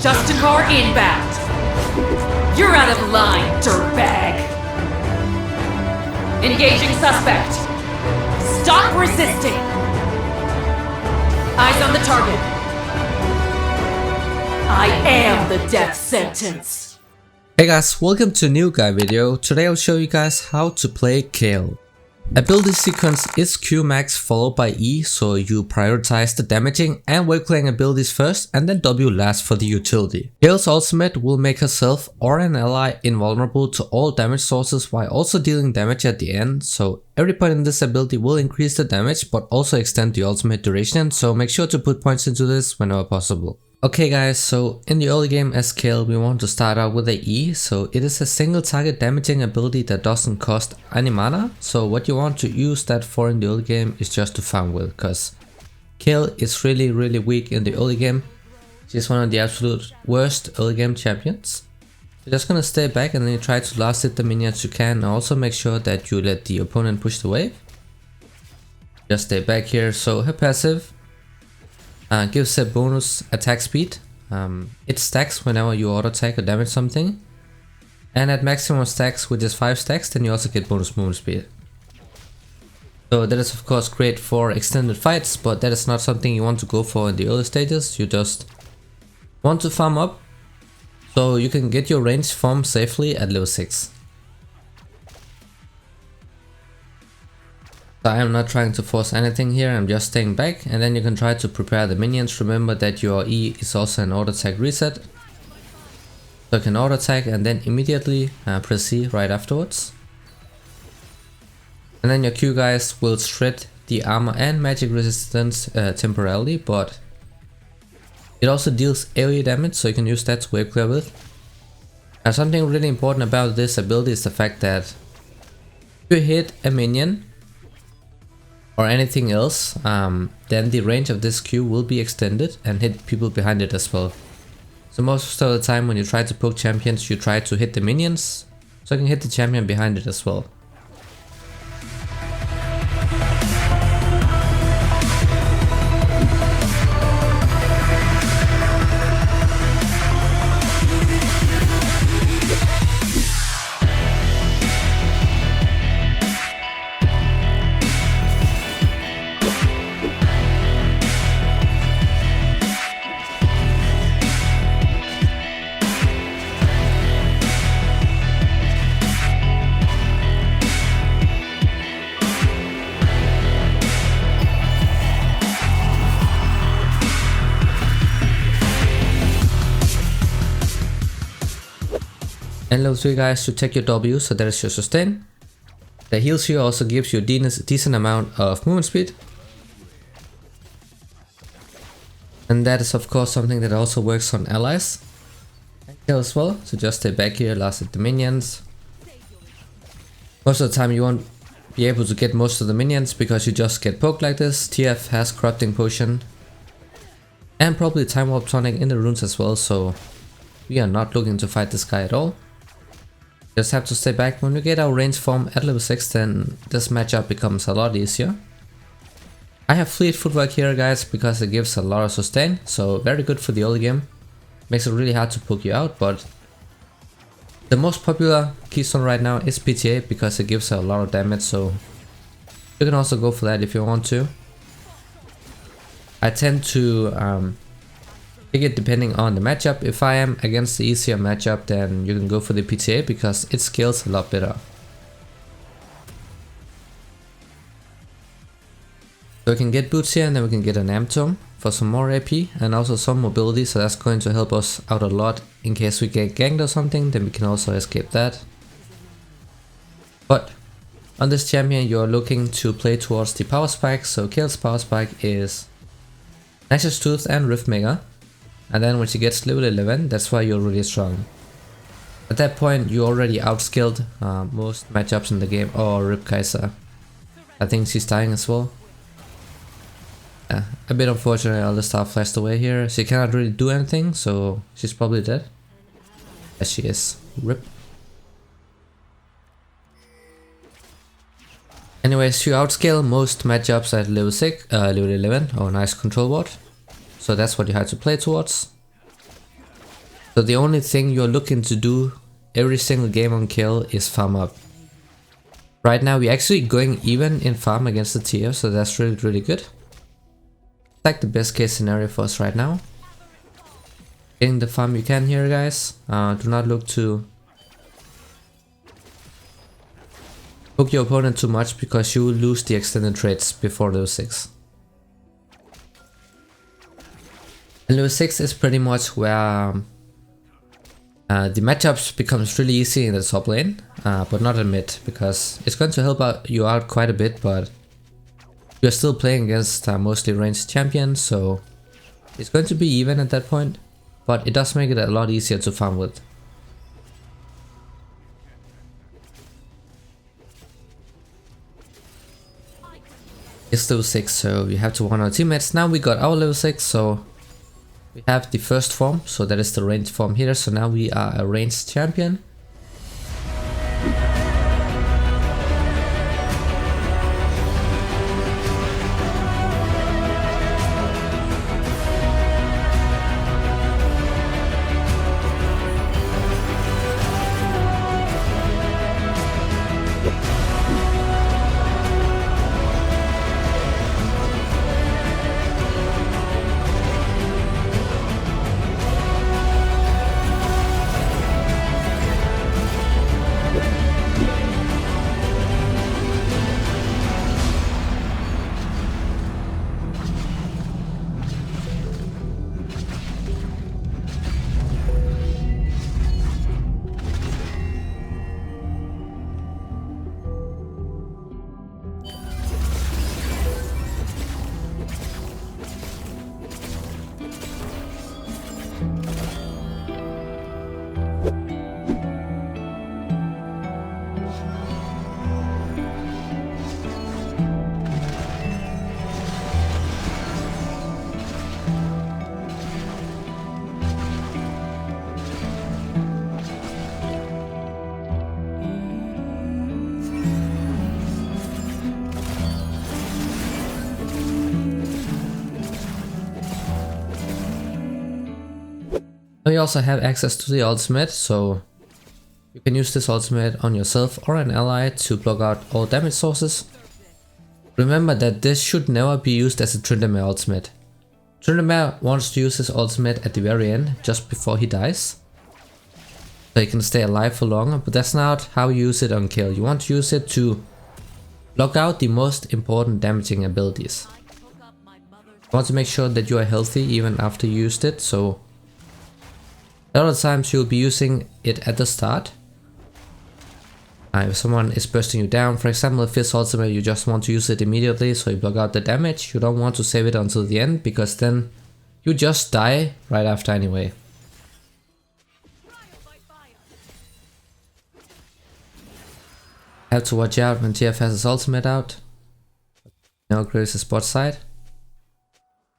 Justicar inbound. You're out of line, dirtbag. Engaging suspect. Stop resisting. Eyes on the target. I am the death sentence. Hey guys, welcome to a new guy video. Today I'll show you guys how to play Kayle. Ability sequence is Q max followed by E, so you prioritize the damaging and wave clearing abilities first and then W last for the utility. Kayle's ultimate will make herself or an ally invulnerable to all damage sources while also dealing damage at the end, so every point in this ability will increase the damage but also extend the ultimate duration, so make sure to put points into this whenever possible. Okay guys, so in the early game as Kayle we want to start out with a E, so it is a single target damaging ability that doesn't cost any mana, so what you want to use that for in the early game is just to farm with, cause Kayle is really weak in the early game. She's one of the absolute worst early game champions. You're just gonna stay back and then you try to last hit the minions you can, and also make sure that you let the opponent push the wave. Just stay back here, so her passive gives a bonus attack speed. It stacks whenever you auto attack or damage something, and at maximum stacks, which is 5 stacks, then you also get bonus movement speed. So that is of course great for extended fights, but that is not something you want to go for in the early stages. You just want to farm up so you can get your range form safely at level 6. So I am not trying to force anything here, I'm just staying back, and then you can try to prepare the minions. Remember that your E is also an auto attack reset. So you can auto attack and then immediately press C right afterwards. And then your Q guys will shred the armor and magic resistance temporarily, but it also deals AoE damage, so you can use that to wave clear with. And something really important about this ability is the fact that if you hit a minion or anything else, then the range of this Q will be extended and hit people behind it as well. So most of the time when you try to poke champions, you try to hit the minions, so you can hit the champion behind it as well. And level 3 guys to take your W, so that is your sustain. The heals here also gives you a decent amount of movement speed. And that is of course something that also works on allies and Kayle as well, so just stay back here, last hit the minions. Most of the time you won't be able to get most of the minions because you just get poked like this. TF has corrupting potion and probably time warp tonic in the runes as well, so we are not looking to fight this guy at all. Just have to stay back. When we get our range form at level 6, then this matchup becomes a lot easier. I have fleet footwork here guys because it gives a lot of sustain, so very good for the early game. Makes it really hard to poke you out, but the most popular keystone right now is PTA because it gives a lot of damage, so you can also go for that if you want to. I tend to pick it depending on the matchup. If I am against the easier matchup, then you can go for the PTA because it scales a lot better. So we can get boots here and then we can get an amp tome for some more AP and also some mobility, so that's going to help us out a lot in case we get ganked or something, then we can also escape that. But on this champion you are looking to play towards the power spike, so Kayle's power spike is Nash's Tooth and Riftmaker. And then when she gets level 11, that's why you're really strong. At that point, you already outskilled most matchups in the game. Oh, Rip Kaiser. I think she's dying as well. A bit unfortunate, all the stuff flashed away here. She cannot really do anything, so she's probably dead. Yes, she is. Rip. Anyways, you outscale most matchups at level 6, level 11. Oh, nice control ward. So that's what you have to play towards. So the only thing you're looking to do every single game on Kayle is farm up. Right now we're actually going even in farm against the tier, so that's really good. It's like the best case scenario for us right now. Getting the farm you can here, guys. Do not look to hook your opponent too much, because you will lose the extended trades before level 6. And level 6 is pretty much where the matchups becomes really easy in the top lane, but not in mid, because it's going to help you out quite a bit, but you're still playing against mostly ranged champions, so it's going to be even at that point, but it does make it a lot easier to farm with. It's level 6, so we have to warn our teammates. Now we got our level 6, so we have the first form, so that is the ranged form here, so now we are a ranged champion. You also have access to the ultimate, so you can use this ultimate on yourself or an ally to block out all damage sources. Remember that this should never be used as a Tryndamere ultimate. Tryndamere wants to use his ultimate at the very end, just before he dies, so he can stay alive for longer, but that's not how you use it on Kayle. You want to use it to block out the most important damaging abilities. You want to make sure that you are healthy even after you used it, so a lot of times you'll be using it at the start. If someone is bursting you down, for example, if it's ultimate, you just want to use it immediately so you block out the damage. You don't want to save it until the end, because then you just die right after anyway. Have to watch out when TF has his ultimate out. Now Graves is bot side.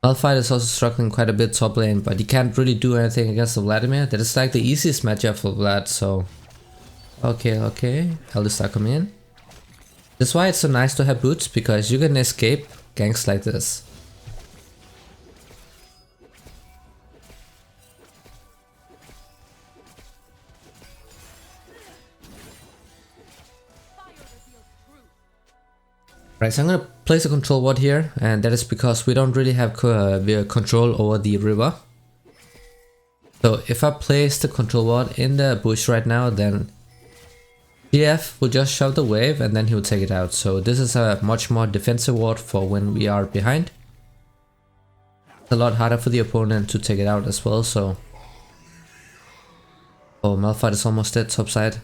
Malphite is also struggling quite a bit top lane, but he can't really do anything against the Vladimir. That is like the easiest matchup for Vlad, so... Okay, Alistar coming in. That's why it's so nice to have boots, because you can escape ganks like this. Right, so I'm gonna place a control ward here, and that is because we don't really have control over the river. So if I place the control ward in the bush right now, then TF will just shove the wave and then he will take it out. So this is a much more defensive ward for when we are behind. It's a lot harder for the opponent to take it out as well, so... Oh, Malphite is almost dead top side.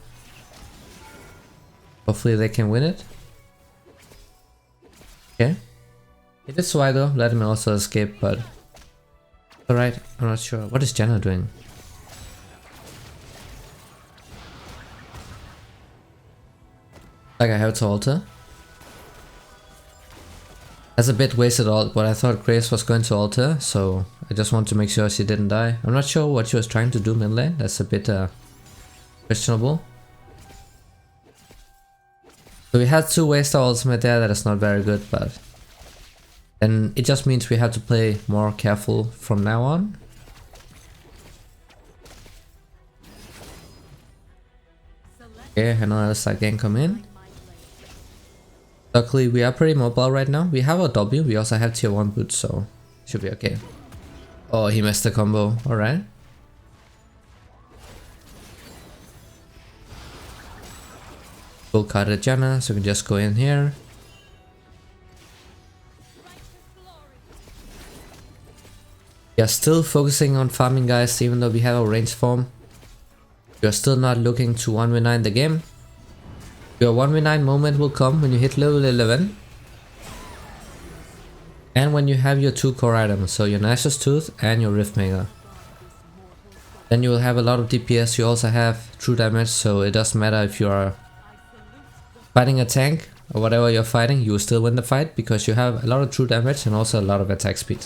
Hopefully they can win it. Okay. He did survive though, let him also escape, but... Alright, I'm not sure. What is Janna doing? Like I have to alter. That's a bit wasted ult, but I thought Grace was going to alter, so I just want to make sure she didn't die. I'm not sure what she was trying to do mid lane, that's a bit questionable. So we had to waste our ultimate there, that is not very good, but then it just means we have to play more careful from now on. Okay, another side gang come in. Luckily we are pretty mobile right now. We have a W, we also have tier 1 boots, so should be okay. Oh, he missed the combo, alright. Full carded Janna, so we can just go in here. We are still focusing on farming, guys, even though we have a range form. We are still not looking to 1v9 the game. Your 1v9 moment will come when you hit level 11. And when you have your 2 core items, so your Nash's Tooth and your Riftmaker. Then you will have a lot of DPS, you also have true damage, so it doesn't matter if you are fighting a tank or whatever you're fighting, you will still win the fight because you have a lot of true damage and also a lot of attack speed.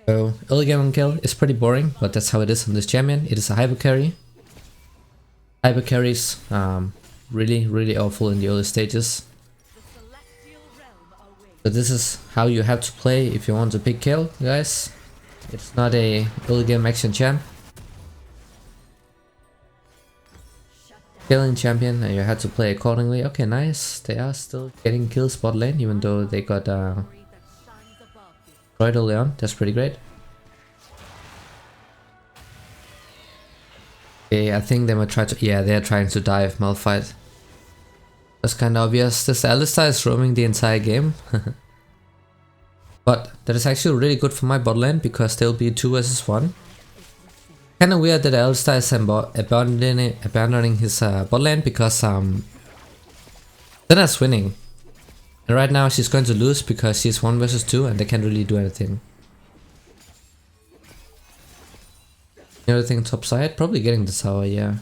So early game on Kayle is pretty boring, but that's how it is on this champion. It is a hyper carry. Hyper carries really awful in the early stages. So this is how you have to play if you want to pick Kayle, guys. It's not a early game action champ. Killing champion and you have to play accordingly. Okay, nice. They are still getting kills bot lane even though they got right early on. That's pretty great. Okay, I think they might try to... Yeah, they're trying to dive Malphite. That's kind of obvious. This Alistar is roaming the entire game. But that is actually really good for my bot lane because they'll be 2 versus 1. Kinda weird that Alistar is abandoning his bot lane because Senna's winning. And right now she's going to lose because she's 1 versus 2 and they can't really do anything. Anything top side? Probably getting the tower, yeah.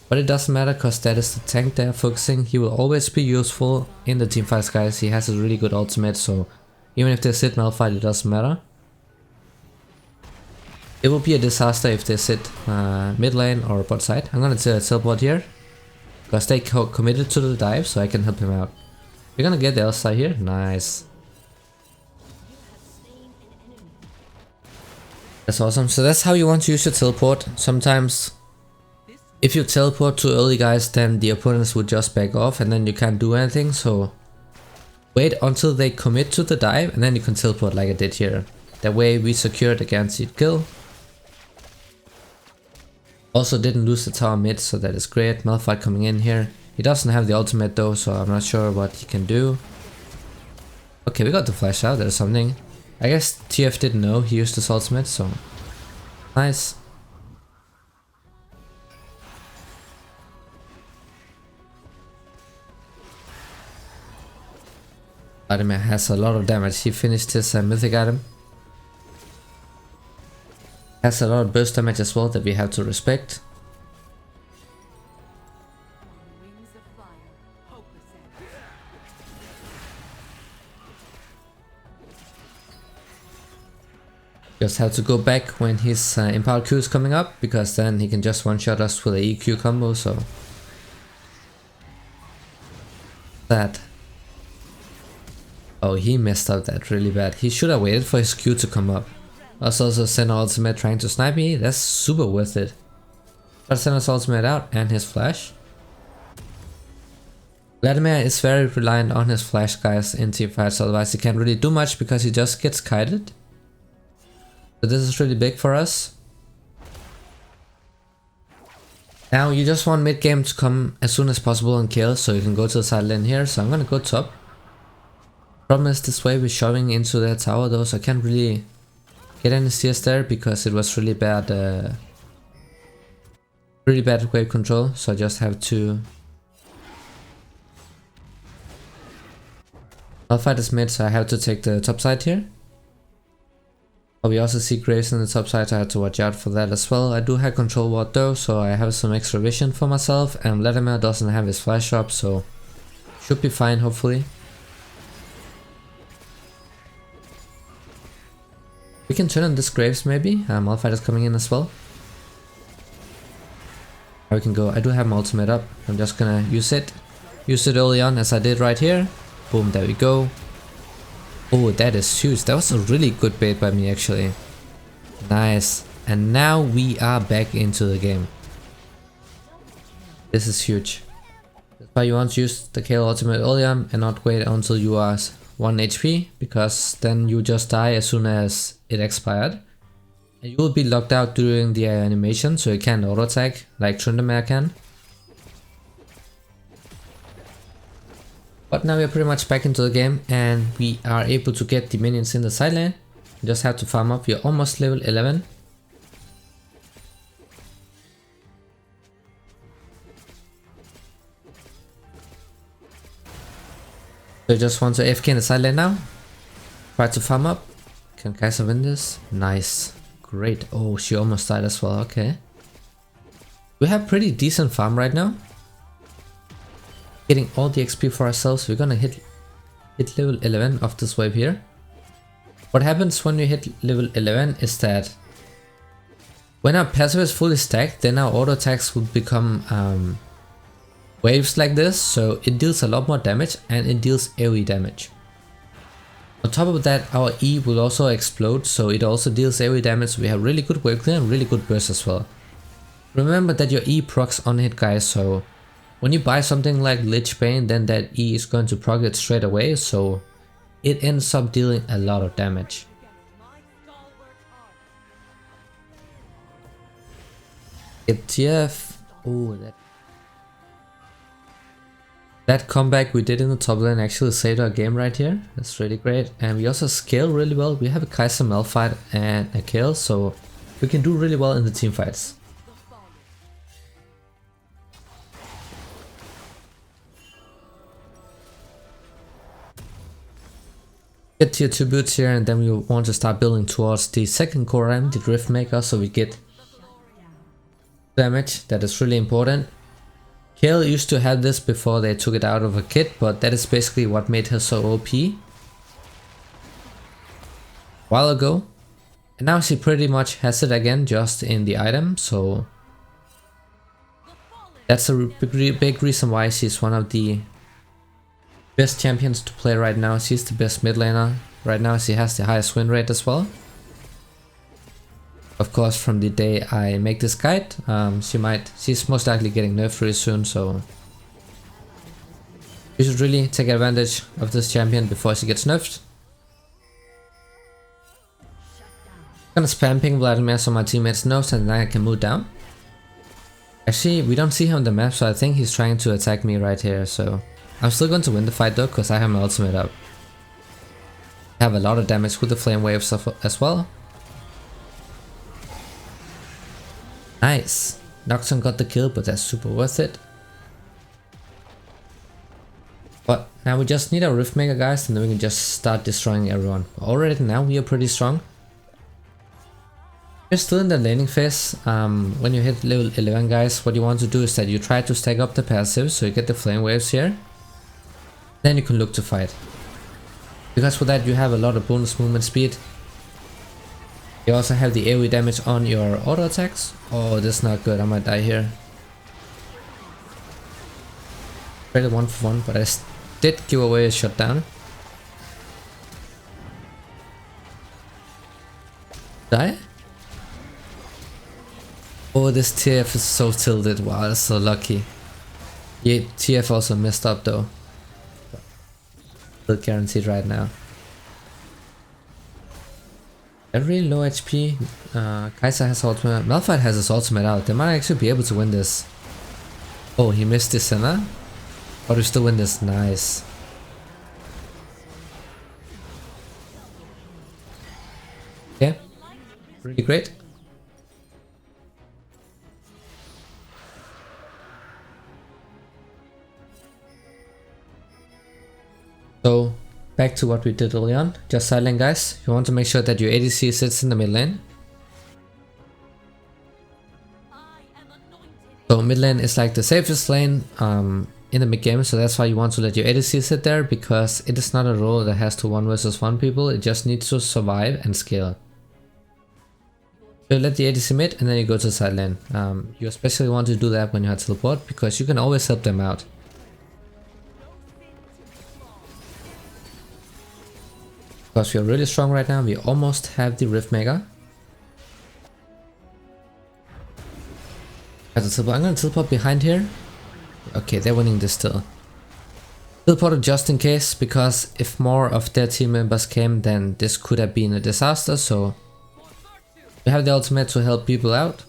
But it doesn't matter because that is the tank they're focusing. He will always be useful in the teamfights, guys. He has a really good ultimate, so even if they sit Malphite, it doesn't matter. It will be a disaster if they sit mid lane or bot side. I'm gonna teleport here because they committed to the dive, so I can help him out. We're gonna get the Alistar here. Nice. That's awesome. So that's how you want to use your teleport. Sometimes if you teleport too early, guys, then the opponents would just back off and then you can't do anything. So wait until they commit to the dive and then you can teleport like I did here. That way we secured a guaranteed kill. Also didn't lose the tower mid, so that is great. Malphite coming in here. He doesn't have the ultimate though, so I'm not sure what he can do. Okay, we got the flash out. There's something. I guess TF didn't know he used his ultimate, so nice. Vladimir has a lot of damage. He finished his mythic item. Has a lot of burst damage as well that we have to respect. Just have to go back when his Empowered Q is coming up, because then he can just one-shot us with a EQ combo, so... That. Oh, he messed up that really bad. He should have waited for his Q to come up. Also Senna ultimate trying to snipe me, that's super worth it. Got Senna's ultimate out and his flash. Vladimir is very reliant on his flash, guys, in teamfights, otherwise he can't really do much because he just gets kited. So this is really big for us. Now you just want mid game to come as soon as possible and kill, so you can go to the side lane here, so I'm gonna go top. Problem is this way we're shoving into their tower though, so I can't really get any CS there because it was really bad wave control, so I just have to... Malphite is mid, so I have to take the top side here. But we also see Graves in the top side, so I have to watch out for that as well. I do have control ward though, so I have some extra vision for myself, and Vladimir doesn't have his flash up, so should be fine hopefully. We can turn on this Graves maybe. Malphite is coming in as well. We can go. I do have my ultimate up. I'm just gonna use it. Use it early on as I did right here. Boom, there we go. Oh, that is huge. That was a really good bait by me actually. Nice. And now we are back into the game. This is huge. That's why you want to use the Kayle ultimate early on and not wait until you are 1 HP, because then you just die as soon as it expired. And you will be locked out during the animation, so you can't auto attack like Tryndamere can. But now we are pretty much back into the game and we are able to get the minions in the side lane. You just have to farm up, you're almost level 11. So you just want to AFK in the side lane now. Try to farm up. Can Kayle win this? Nice. Great. Oh, she almost died as well, okay. We have pretty decent farm right now. Getting all the XP for ourselves. We're gonna hit level 11 of this wave here. What happens when you hit level 11 is that when our passive is fully stacked, then our auto attacks will become waves like this, so it deals a lot more damage and it deals AoE damage. On top of that, our E will also explode, so it also deals AoE damage. We have really good wave clear and really good burst as well. Remember that your E procs on hit, guys, so when you buy something like Lich Bane, then that E is going to proc it straight away, so it ends up dealing a lot of damage. Get TF. Oh, that comeback we did in the top lane actually saved our game right here. That's really great. And we also scale really well. We have a Kayle Malphite and a Kayle, so we can do really well in the team fights. Get tier 2 boots here, and then we want to start building towards the second core item, the Drift Maker, so we get damage. That is really important. Kayle used to have this before they took it out of her kit, but that is basically what made her so OP a while ago. And now she pretty much has it again, just in the item, so that's a big reason why she's one of the best champions to play right now. She's the best mid laner right now. She has the highest win rate as well. Of course, from the day I make this guide, she's most likely getting nerfed really soon, so you should really take advantage of this champion before she gets nerfed. I'm gonna spam ping Vladimir so my teammates know, and then I can move down. Actually, we don't see him on the map, so I think he's trying to attack me right here, so I'm still going to win the fight though, because I have my ultimate up. I have a lot of damage with the flame waves as well. Nice. Nocturne got the kill, but that's super worth it. But now we just need a Rift Maker, guys, and then we can just start destroying everyone. Already now we are pretty strong. We're still in the laning phase. When you hit level 11, guys, what you want to do is that you try to stack up the passive, so you get the flame waves here. Then you can look to fight. Because with that you have a lot of bonus movement speed. You also have the AoE damage on your auto attacks. Oh, this is not good, I might die here. Traded 1 for 1, but I did give away a shutdown. Die? Oh, this TF is so tilted, wow, that's so lucky. Yeah, TF also messed up though. Still guaranteed right now. They're really low HP. Kayle has ultimate. Malphite has his ultimate out. They might actually be able to win this. Oh, he missed the center. But we still win this. Nice. Yeah. Really great. So back to what we did early on, just side lane, guys. You want to make sure that your ADC sits in the mid lane. So mid lane is like the safest lane in the mid game, so that's why you want to let your ADC sit there, because it is not a role that has to 1 versus 1 people, it just needs to survive and scale. So you let the ADC mid and then you go to the side lane. You especially want to do that when you have teleport, because you can always help them out. Because we are really strong right now, we almost have the Rift Maker. the teleport. I'm gonna teleport behind here. Okay, they're winning this still. Teleported just in case, because if more of their team members came, then this could have been a disaster, so you have the ultimate to help people out.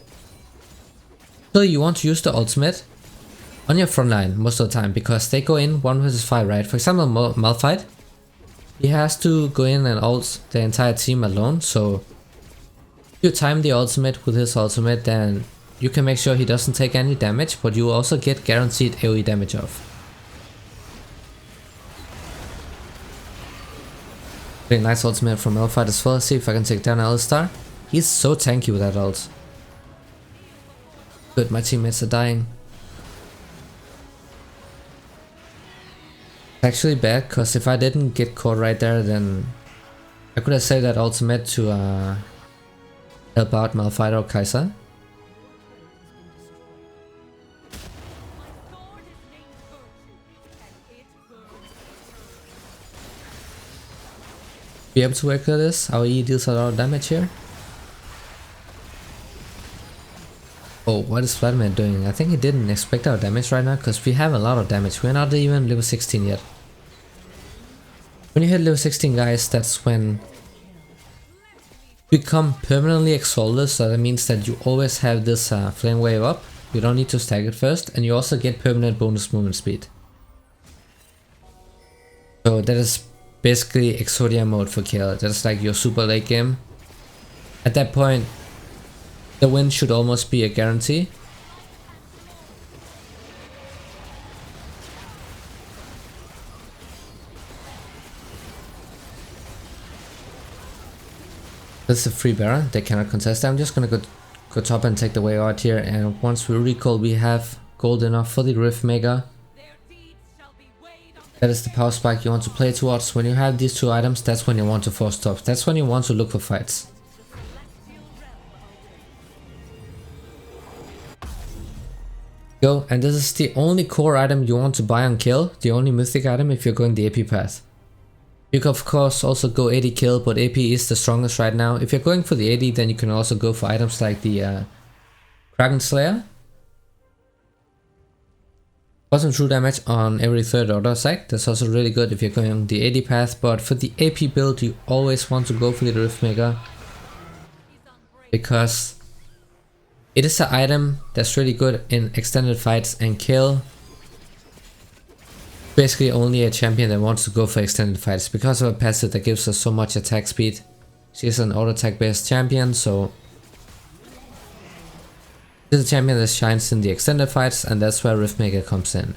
So you want to use the ultimate on your front line most of the time, because they go in 1 versus 5, right? For example, Malphite, he has to go in and ult the entire team alone, so if you time the ultimate with his ultimate, then you can make sure he doesn't take any damage, but you also get guaranteed AoE damage off. Very nice ultimate from Malphite as well. See if I can take down Alistar. He's so tanky with that ult. Good, my teammates are dying. It's actually bad, because if I didn't get caught right there, then I could have saved that ultimate to help out Malphite or Kayle. Be able to work with this. Our E deals a lot of damage here. Oh, what is Vladimir doing? I think he didn't expect our damage right now, because we have a lot of damage. We're not even level 16 yet. When you hit level 16, guys, that's when you become permanently exalted, so that means that you always have this flame wave up. You don't need to stack it first, and you also get permanent bonus movement speed. So that is basically Exodia mode for Kayle. That's like your super late game. At that point, the win should almost be a guarantee. This is a free Baron, they cannot contest. I'm just gonna go top and take the way out here, and once we recall, we have gold enough for the Rift Mega. That is the power spike you want to play towards. When you have these two items, that's when you want to force top. That's when you want to look for fights. Go, and this is the only core item you want to buy on Kayle, the only mythic item if you're going the AP path. You can of course also go AD Kayle, but AP is the strongest right now. If you're going for the AD, then you can also go for items like the Kraken Slayer. Awesome true damage on every third order side. That's also really good if you're going the AD path, but for the AP build you always want to go for the Rift Mega, because it is an item that's really good in extended fights, and Kayle basically only a champion that wants to go for extended fights because of a passive that gives us so much attack speed. She's an auto attack based champion, so this is a champion that shines in the extended fights, and that's where Rift Mega comes in.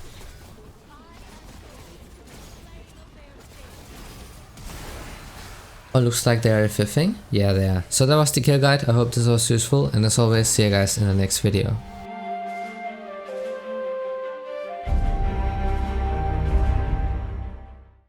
Oh, looks like they're FFing. Yeah, they are. So that was the Kayle guide. I hope this was useful, and as always, see you guys in the next video.